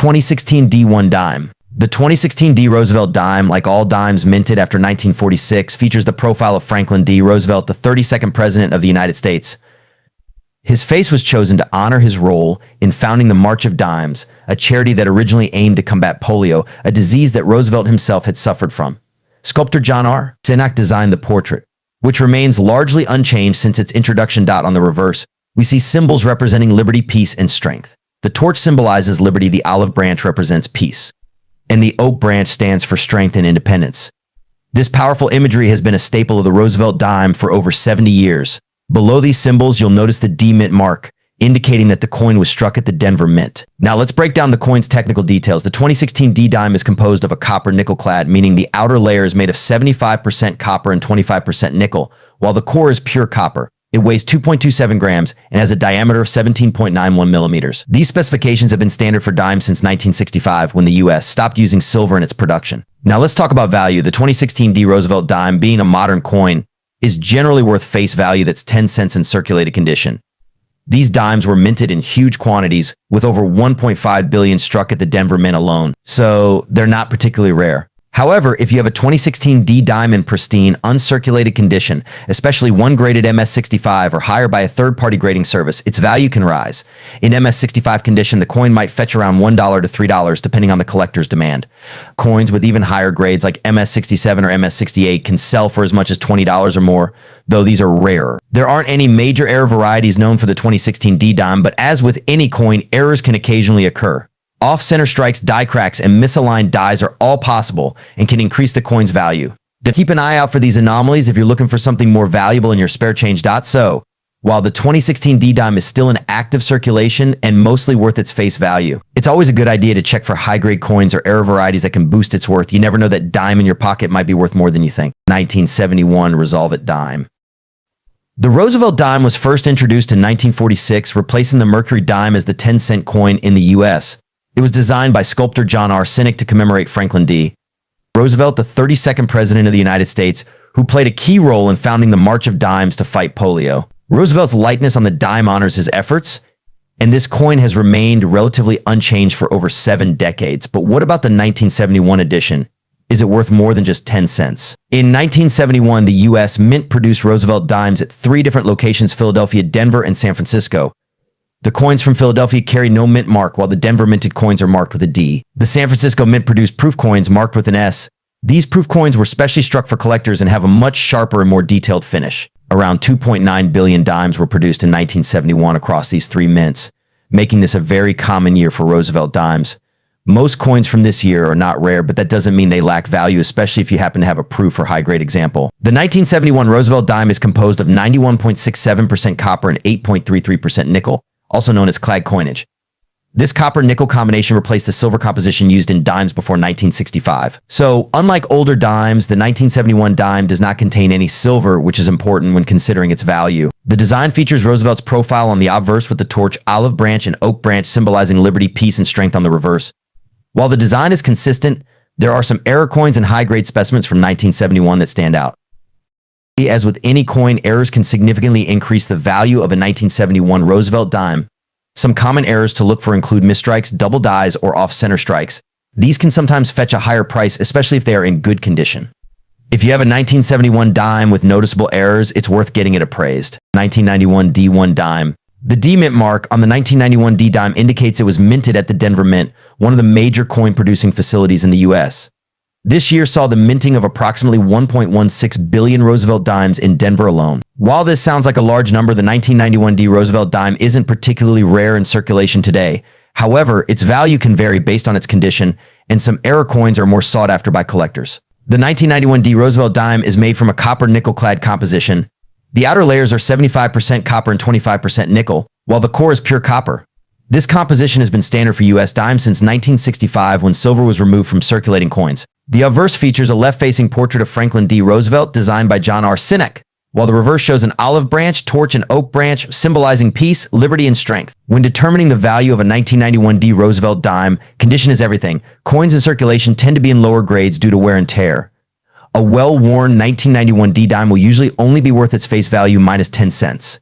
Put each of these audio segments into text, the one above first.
2016 D1 dime. The 2016 D Roosevelt dime, like all dimes minted after 1946, features the profile of Franklin D. Roosevelt, the 32nd President of the United States. His face was chosen to honor his role in founding the March of Dimes, a charity that originally aimed to combat polio, a disease that Roosevelt himself had suffered from. Sculptor John R. Sinek designed the portrait, which remains largely unchanged since its introduction. On the reverse, we see symbols representing liberty, peace, and strength. The torch symbolizes liberty, the olive branch represents peace, and the oak branch stands for strength and independence. This powerful imagery has been a staple of the Roosevelt dime for over 70 years. Below these symbols, you'll notice the D Mint mark, indicating that the coin was struck at the Denver Mint. Now let's break down the coin's technical details. The 2016 D dime is composed of a copper nickel clad, meaning the outer layer is made of 75% copper and 25% nickel, while the core is pure copper. It weighs 2.27 grams and has a diameter of 17.91 millimeters. These specifications have been standard for dimes since 1965, when the US stopped using silver in its production. Now let's talk about value. The 2016 D Roosevelt dime, being a modern coin, is generally worth face value that's 10 cents in circulated condition. These dimes were minted in huge quantities, with over 1.5 billion struck at the Denver Mint alone, so they're not particularly rare. However, if you have a 2016 D dime in pristine, uncirculated condition, especially one graded MS65 or higher by a third-party grading service, its value can rise. In MS65 condition, the coin might fetch around $1 to $3 depending on the collector's demand. Coins with even higher grades like MS67 or MS68 can sell for as much as $20 or more, though these are rarer. There aren't any major error varieties known for the 2016 D dime, but as with any coin, errors can occasionally occur. Off-center strikes, die cracks, and misaligned dies are all possible and can increase the coin's value. Keep an eye out for these anomalies if you're looking for something more valuable in your spare change. So, while the 2016 D dime is still in active circulation and mostly worth its face value, it's always a good idea to check for high-grade coins or error varieties that can boost its worth. You never know, that dime in your pocket might be worth more than you think. 1971 Resolve It dime. The Roosevelt dime was first introduced in 1946, replacing the Mercury dime as the 10-cent coin in the U.S. It was designed by sculptor John R. Sinek to commemorate Franklin D. Roosevelt, the 32nd President of the United States, who played a key role in founding the March of Dimes to fight polio. Roosevelt's likeness on the dime honors his efforts, and this coin has remained relatively unchanged for over 7 decades. But what about the 1971 edition? Is it worth more than just 10 cents? In 1971, the U.S. Mint produced Roosevelt dimes at 3 different locations: Philadelphia, Denver, and San Francisco. The coins from Philadelphia carry no mint mark, while the Denver minted coins are marked with a D. The San Francisco Mint produced proof coins marked with an S. These proof coins were specially struck for collectors and have a much sharper and more detailed finish. Around 2.9 billion dimes were produced in 1971 across these 3 mints, making this a very common year for Roosevelt dimes. Most coins from this year are not rare, but that doesn't mean they lack value, especially if you happen to have a proof or high-grade example. The 1971 Roosevelt dime is composed of 91.67% copper and 8.33% nickel, also known as clad coinage. This copper-nickel combination replaced the silver composition used in dimes before 1965. So, unlike older dimes, the 1971 dime does not contain any silver, which is important when considering its value. The design features Roosevelt's profile on the obverse with the torch, olive branch, and oak branch symbolizing liberty, peace, and strength on the reverse. While the design is consistent, there are some error coins and high-grade specimens from 1971 that stand out. As with any coin, errors can significantly increase the value of a 1971 Roosevelt dime. Some common errors to look for include misstrikes, double dies, or off-center strikes. These can sometimes fetch a higher price, especially if they are in good condition. If you have a 1971 dime with noticeable errors, it's worth getting it appraised. 1991 D1 dime. The D Mint mark on the 1991 D dime indicates it was minted at the Denver Mint, one of the major coin-producing facilities in the U.S. This year saw the minting of approximately 1.16 billion Roosevelt dimes in Denver alone. While this sounds like a large number, the 1991 D Roosevelt dime isn't particularly rare in circulation today. However, its value can vary based on its condition, and some error coins are more sought after by collectors. The 1991 D Roosevelt dime is made from a copper-nickel clad composition. The outer layers are 75% copper and 25% nickel, while the core is pure copper. This composition has been standard for U.S. dimes since 1965, when silver was removed from circulating coins. The obverse features a left-facing portrait of Franklin D. Roosevelt designed by John R. Sinek, while the reverse shows an olive branch, torch, and oak branch symbolizing peace, liberty, and strength. When determining the value of a 1991 D. Roosevelt dime, condition is everything. Coins in circulation tend to be in lower grades due to wear and tear. A well-worn 1991 D dime will usually only be worth its face value minus 10 cents.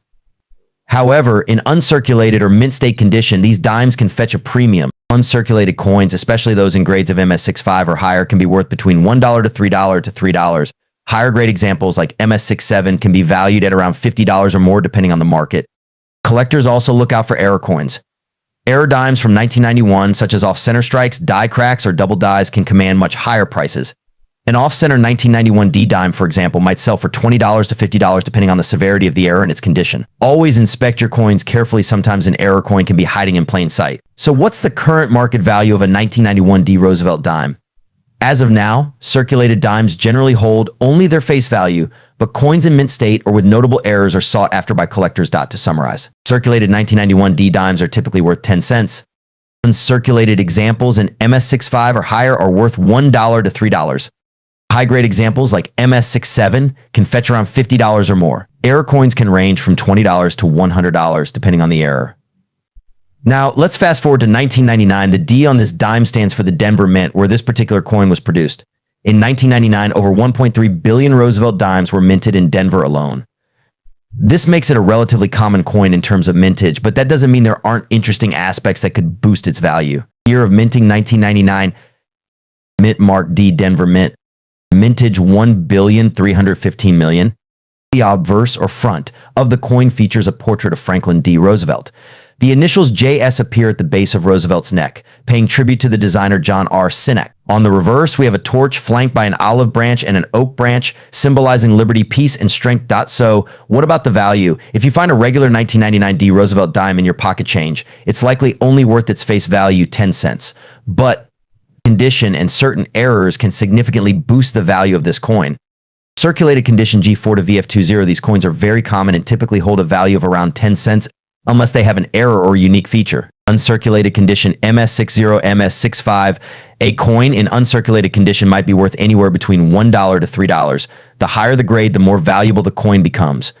However, in uncirculated or mint state condition, these dimes can fetch a premium. Uncirculated coins, especially those in grades of MS65 or higher, can be worth between $1 to $3. Higher grade examples like MS67 can be valued at around $50 or more depending on the market. Collectors also look out for error coins. Error dimes from 1991, such as off-center strikes, die cracks, or double dies, can command much higher prices. An off-center 1991 D dime, for example, might sell for $20 to $50 depending on the severity of the error and its condition. Always inspect your coins carefully. Sometimes an error coin can be hiding in plain sight. So what's the current market value of a 1991 D Roosevelt dime? As of now, circulated dimes generally hold only their face value, but coins in mint state or with notable errors are sought after by collectors. To summarize, circulated 1991 D dimes are typically worth 10 cents. Uncirculated examples in MS65 or higher are worth $1 to $3. High-grade examples like MS67 can fetch around $50 or more. Error coins can range from $20 to $100 depending on the error. Now, let's fast forward to 1999. The D on this dime stands for the Denver Mint, where this particular coin was produced. In 1999, over 1.3 billion Roosevelt dimes were minted in Denver alone. This makes it a relatively common coin in terms of mintage, but that doesn't mean there aren't interesting aspects that could boost its value. Year of minting 1999, mint mark D Denver Mint. Mintage 1,315,000,000. The obverse or front of the coin features a portrait of Franklin D. Roosevelt. The initials JS appear at the base of Roosevelt's neck, paying tribute to the designer John R. Sinek. On the reverse, we have a torch flanked by an olive branch and an oak branch, symbolizing liberty, peace, and strength. So, what about the value? If you find a regular 1999 D. Roosevelt dime in your pocket change, it's likely only worth its face value, 10 cents. But condition and certain errors can significantly boost the value of this coin. Circulated condition G4 to VF20, these coins are very common and typically hold a value of around 10 cents unless they have an error or unique feature. Uncirculated condition MS60, MS65, a coin in uncirculated condition might be worth anywhere between $1 to $3. The higher the grade, the more valuable the coin becomes.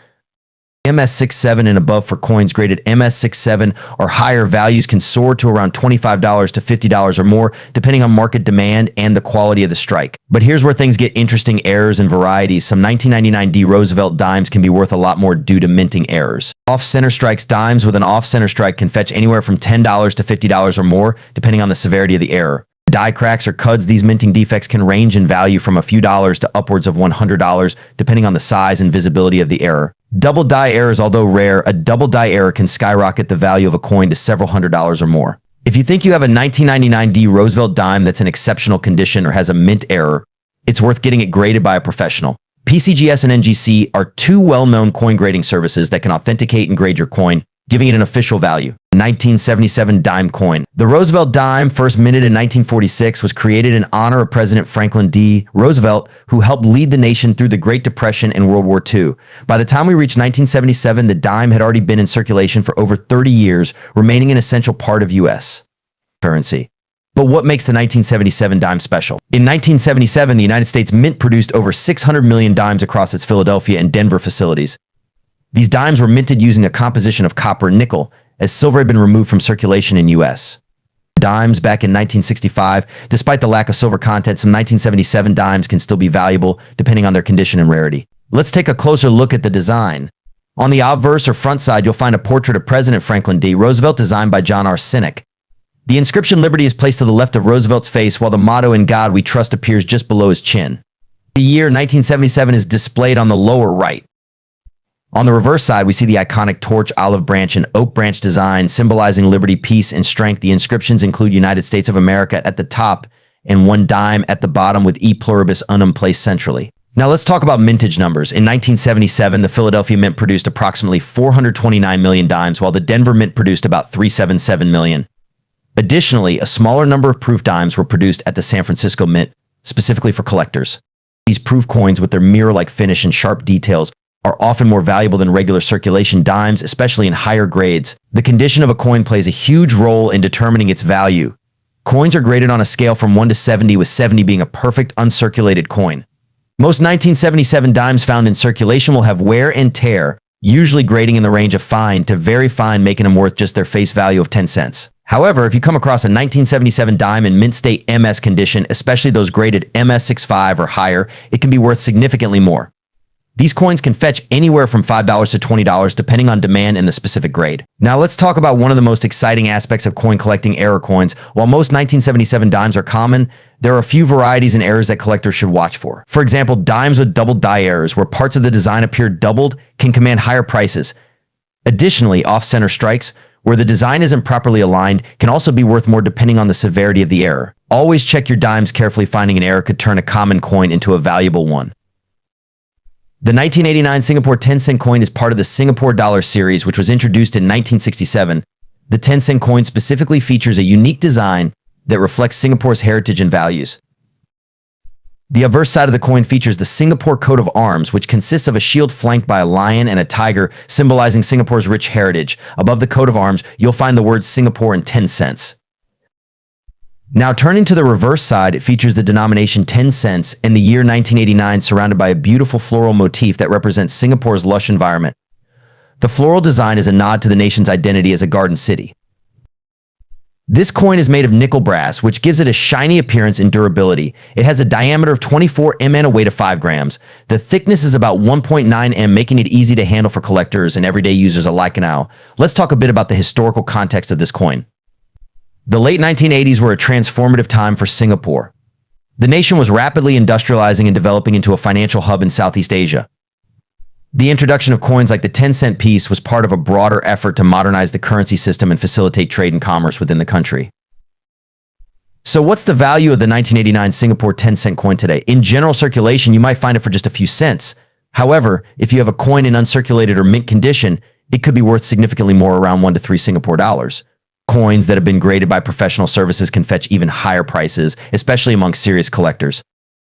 MS67 and above for coins graded MS67 or higher, values can soar to around $25 to $50 or more, depending on market demand and the quality of the strike. But here's where things get interesting: errors and varieties. Some 1999 D Roosevelt dimes can be worth a lot more due to minting errors. Off-center strikes dimes with an off-center strike can fetch anywhere from $10 to $50 or more, depending on the severity of the error. Die cracks or cuds, these minting defects can range in value from a few dollars to upwards of $100, depending on the size and visibility of the error. Double die errors, although rare, a double die error can skyrocket the value of a coin to several $100s or more. If you think you have a 1999 D Roosevelt dime that's in exceptional condition or has a mint error, it's worth getting it graded by a professional. PCGS and NGC are two well-known coin grading services that can authenticate and grade your coin, giving it an official value. 1977 dime coin. The Roosevelt dime, first minted in 1946, was created in honor of President Franklin D. Roosevelt, who helped lead the nation through the Great Depression and World War II. By the time we reached 1977, the dime had already been in circulation for over 30 years, remaining an essential part of U.S. currency. But what makes the 1977 dime special? In 1977, the United States Mint produced over 600 million dimes across its Philadelphia and Denver facilities. These dimes were minted using a composition of copper and nickel, as silver had been removed from circulation in U.S. dimes back in 1965. Despite the lack of silver content, some 1977 dimes can still be valuable, depending on their condition and rarity. Let's take a closer look at the design. On the obverse or front side, you'll find a portrait of President Franklin D. Roosevelt designed by John R. Sinek. The inscription Liberty is placed to the left of Roosevelt's face, while the motto In God We Trust appears just below his chin. The year 1977 is displayed on the lower right. On the reverse side, we see the iconic torch, olive branch, and oak branch design symbolizing liberty, peace, and strength. The inscriptions include United States of America at the top and one dime at the bottom with E pluribus unum placed centrally. Now let's talk about mintage numbers. In 1977, the Philadelphia Mint produced approximately 429 million dimes, while the Denver Mint produced about 377 million. Additionally, a smaller number of proof dimes were produced at the San Francisco Mint, specifically for collectors. These proof coins, with their mirror-like finish and sharp details, are often more valuable than regular circulation dimes, especially in higher grades. The condition of a coin plays a huge role in determining its value. Coins are graded on a scale from 1 to 70, with 70 being a perfect uncirculated coin. Most 1977 dimes found in circulation will have wear and tear, usually grading in the range of fine to very fine, making them worth just their face value of 10 cents. However, if you come across a 1977 dime in mint state MS condition, especially those graded MS65 or higher, it can be worth significantly more. These coins can fetch anywhere from $5 to $20 depending on demand and the specific grade. Now let's talk about one of the most exciting aspects of coin collecting, error coins. While most 1977 dimes are common, there are a few varieties and errors that collectors should watch for. For example, dimes with double die errors, where parts of the design appear doubled, can command higher prices. Additionally, off-center strikes, where the design isn't properly aligned, can also be worth more depending on the severity of the error. Always check your dimes carefully. Finding an error could turn a common coin into a valuable one. The 1989 Singapore 10-cent coin is part of the Singapore dollar series, which was introduced in 1967. The 10-cent coin specifically features a unique design that reflects Singapore's heritage and values. The obverse side of the coin features the Singapore coat of arms, which consists of a shield flanked by a lion and a tiger, symbolizing Singapore's rich heritage. Above the coat of arms, you'll find the words Singapore and 10 cents. Now turning to the reverse side, it features the denomination 10 cents and the year 1989, surrounded by a beautiful floral motif that represents Singapore's lush environment. The floral design is a nod to the nation's identity as a garden city. This coin is made of nickel brass, which gives it a shiny appearance and durability. It has a diameter of 24 mm and a weight of 5 grams. The thickness is about 1.9 mm, making it easy to handle for collectors and everyday users alike. Now, let's talk a bit about the historical context of this coin. The late 1980s were a transformative time for Singapore. The nation was rapidly industrializing and developing into a financial hub in Southeast Asia. The introduction of coins like the 10-cent piece was part of a broader effort to modernize the currency system and facilitate trade and commerce within the country. So what's the value of the 1989 Singapore 10-cent coin today? In general circulation, you might find it for just a few cents. However, if you have a coin in uncirculated or mint condition, it could be worth significantly more, around 1 to 3 Singapore dollars. Coins that have been graded by professional services can fetch even higher prices, especially among serious collectors.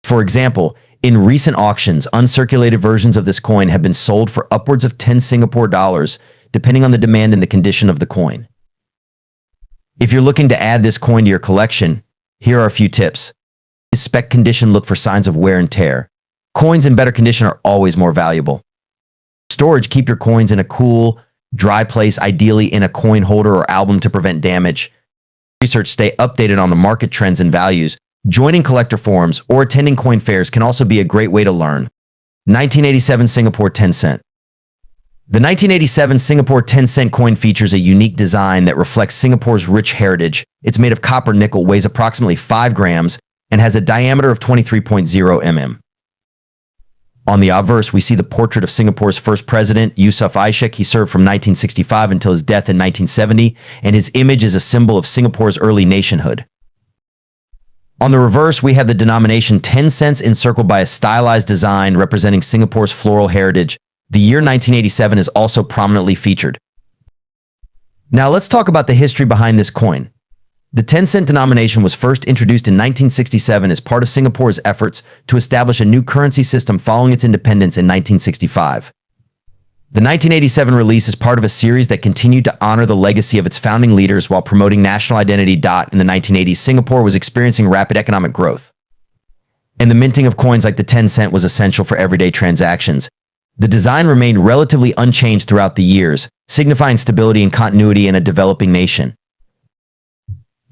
For example, in recent auctions, uncirculated versions of this coin have been sold for upwards of 10 Singapore dollars, depending on the demand and the condition of the coin. If you're looking to add this coin to your collection, here are a few tips. Inspect condition, look for signs of wear and tear. Coins in better condition are always more valuable. Storage, keep your coins in a cool, dry place, ideally in a coin holder or album to prevent damage. Research, stay updated on the market trends and values. Joining collector forums or attending coin fairs can also be a great way to learn. 1987 Singapore 10 cent. The 1987 Singapore 10-cent coin features a unique design that reflects Singapore's rich heritage. It's made of copper nickel, weighs approximately 5 grams, and has a diameter of 23.0 mm. On the obverse, we see the portrait of Singapore's first president, Yusof Ishak. He served from 1965 until his death in 1970, and his image is a symbol of Singapore's early nationhood. On the reverse, we have the denomination 10 cents encircled by a stylized design representing Singapore's floral heritage. The year 1987 is also prominently featured. Now let's talk about the history behind this coin. The 10-cent denomination was first introduced in 1967 as part of Singapore's efforts to establish a new currency system following its independence in 1965. The 1987 release is part of a series that continued to honor the legacy of its founding leaders while promoting national identity. In the 1980s, Singapore was experiencing rapid economic growth, and the minting of coins like the 10 cent was essential for everyday transactions. The design remained relatively unchanged throughout the years, signifying stability and continuity in a developing nation.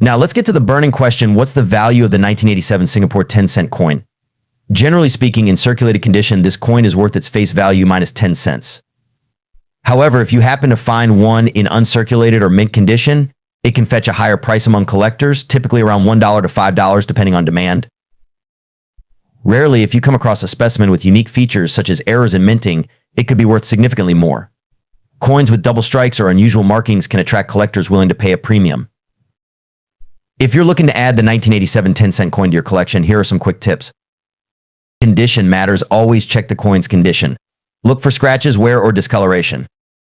Now let's get to the burning question: what's the value of the 1987 Singapore 10-cent coin? Generally speaking, in circulated condition, this coin is worth its face value minus 10 cents. However, if you happen to find one in uncirculated or mint condition, it can fetch a higher price among collectors, typically around $1 to $5 depending on demand. Rarely, if you come across a specimen with unique features such as errors in minting, it could be worth significantly more. Coins with double strikes or unusual markings can attract collectors willing to pay a premium. If you're looking to add the 1987 10-cent coin to your collection, here are some quick tips. Condition matters. Always check the coin's condition. Look for scratches, wear, or discoloration.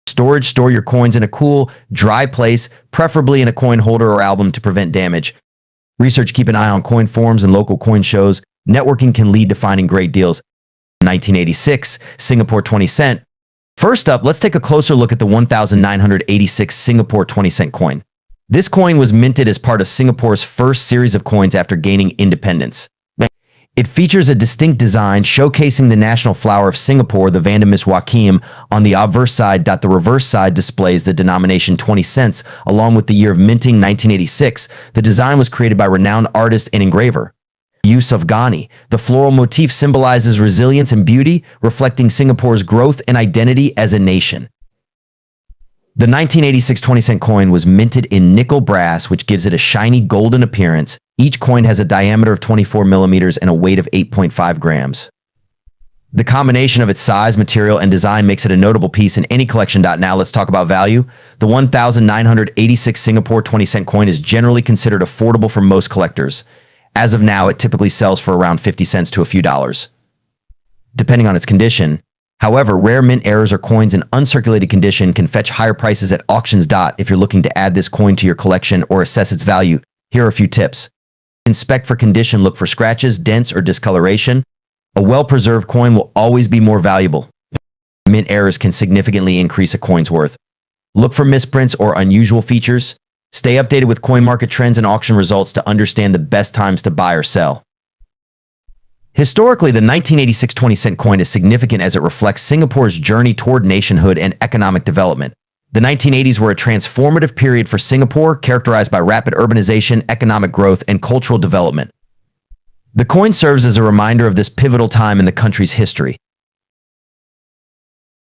Storage, store your coins in a cool, dry place, preferably in a coin holder or album to prevent damage. Research, keep an eye on coin forums and local coin shows. Networking can lead to finding great deals. 1986, Singapore 20 cent. First up, let's take a closer look at the 1986 Singapore 20 cent coin. This coin was minted as part of Singapore's first series of coins after gaining independence. It features a distinct design showcasing the national flower of Singapore, the Vanda Miss Joaquim, on the obverse side. The reverse side displays the denomination 20 cents, along with the year of minting, 1986. The design was created by renowned artist and engraver. Use of Ghani. The floral motif symbolizes resilience and beauty, reflecting Singapore's growth and identity as a nation. The 1986 20-cent coin was minted in nickel brass, which gives it a shiny golden appearance. Each coin has a diameter of 24 millimeters and a weight of 8.5 grams. The combination of its size, material, and design makes it a notable piece in any collection. Now let's talk about value. The 1,986 Singapore 20-cent coin is generally considered affordable for most collectors. As of now, it typically sells for around 50 cents to a few dollars, depending on its condition. However, rare mint errors or coins in uncirculated condition can fetch higher prices at auctions. If you're looking to add this coin to your collection or assess its value, here are a few tips. Inspect for condition. Look for scratches, dents, or discoloration. A well-preserved coin will always be more valuable. Mint errors can significantly increase a coin's worth. Look for misprints or unusual features. Stay updated with coin market trends and auction results to understand the best times to buy or sell. Historically, the 1986 20-cent coin is significant as it reflects Singapore's journey toward nationhood and economic development. The 1980s were a transformative period for Singapore, characterized by rapid urbanization, economic growth, and cultural development. The coin serves as a reminder of this pivotal time in the country's history.